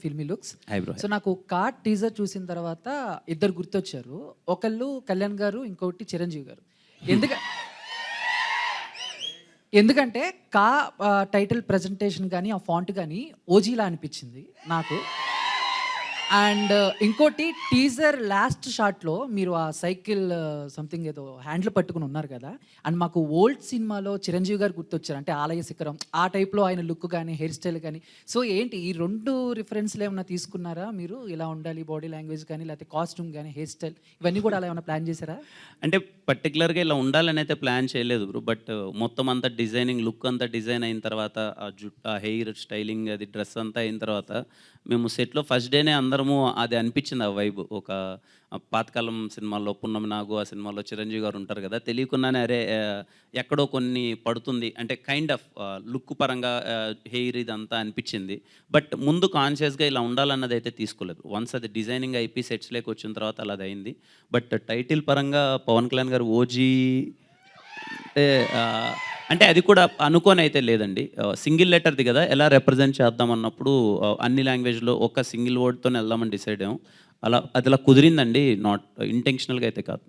Filmy looks. Hi bro. So నాకు 'card' teaser చూసిన తర్వాత ఇద్దరు గుర్తొచ్చారు. ఒకళ్ళు కళ్యాణ్ గారు, ఇంకొకటి చిరంజీవి గారు. ఎందుక ఎందుకంటే టైటిల్ ప్రెజెంటేషన్ గానీ, ఆ ఫాంట్ గానీ ఓజీలా అనిపించింది నాకు. అండ్ ఇంకోటి టీజర్ లాస్ట్ షాట్‌లో మీరు ఆ సైకిల్ సంథింగ్ ఏదో హ్యాండిల్ పట్టుకొని ఉన్నారు కదా! అండ్ మాకు ఓల్డ్ సినిమాలో చిరంజీవి గారు గుర్తొచ్చారు. అంటే 'ఆలయ శిఖరం' ఆ టైప్‌లో ఆయన లుక్ గాని, హెయిర్ స్టైల్ గాని. సో ఏంటి ఈ 2 రిఫరెన్స్‌లు ఏమన్నా తీసుకున్నారా మీరు? ఇలా ఉండాలి బాడీ లాంగ్వేజ్ గాని, లేకపోతే కాస్ట్యూమ్ గాని, హెయిర్ స్టైల్ ఇవన్నీ కూడా అలా ఏమన్నా ప్లాన్ చేశారా? అంటే పర్టిక్యులర్‌గా ఇలా ఉండాలని అయితే ప్లాన్ చేయలేదు బ్రో. బట్ మొత్తం అంతా డిజైనింగ్ లుక్ అంతా డిజైన్ అయిన తర్వాత ఆ హెయిర్ స్టైలింగ్ అది డ్రెస్ అంతా అయిన తర్వాత మేము సెట్‌లో ఫస్ట్ డేనే అందరము అది అనిపించింది ఆ వైబ్. ఒక పాతకాలం సినిమాల్లో 'పున్నమి నాగు' ఆ సినిమాలో చిరంజీవి గారు ఉంటారు కదా! తెలియకుండానే అరే ఎక్కడో కొన్ని పడుతుంది అంటే కైండ్ ఆఫ్ లుక్ పరంగా హెయిర్ ఇదంతా అనిపించింది. బట్ ముందు కాన్షియస్‌గా ఇలా ఉండాలన్నది అయితే తీసుకోలేదు. వన్స్ అది డిజైనింగ్ అయిపోయి సెట్స్‌లోకి వచ్చిన తర్వాత అలా అయింది. బట్ టైటిల్ పరంగా పవన్ కళ్యాణ్ గారు 'ఓజీ' అంటే అంటే అది కూడా అనుకోని అయితే లేదండి. సింగిల్ లెటర్‌ది కదా! ఎలా రిప్రజెంట్ చేద్దాం అన్నప్పుడు అన్ని లాంగ్వేజ్‌లో ఒక సింగిల్ వర్డ్‌తోనే వెళ్దామని డిసైడ్ అయ్యాం. అలా అది అలా కుదిరిందండి. నాట్ ఇంటెన్షనల్‌గా అయితే కాదు.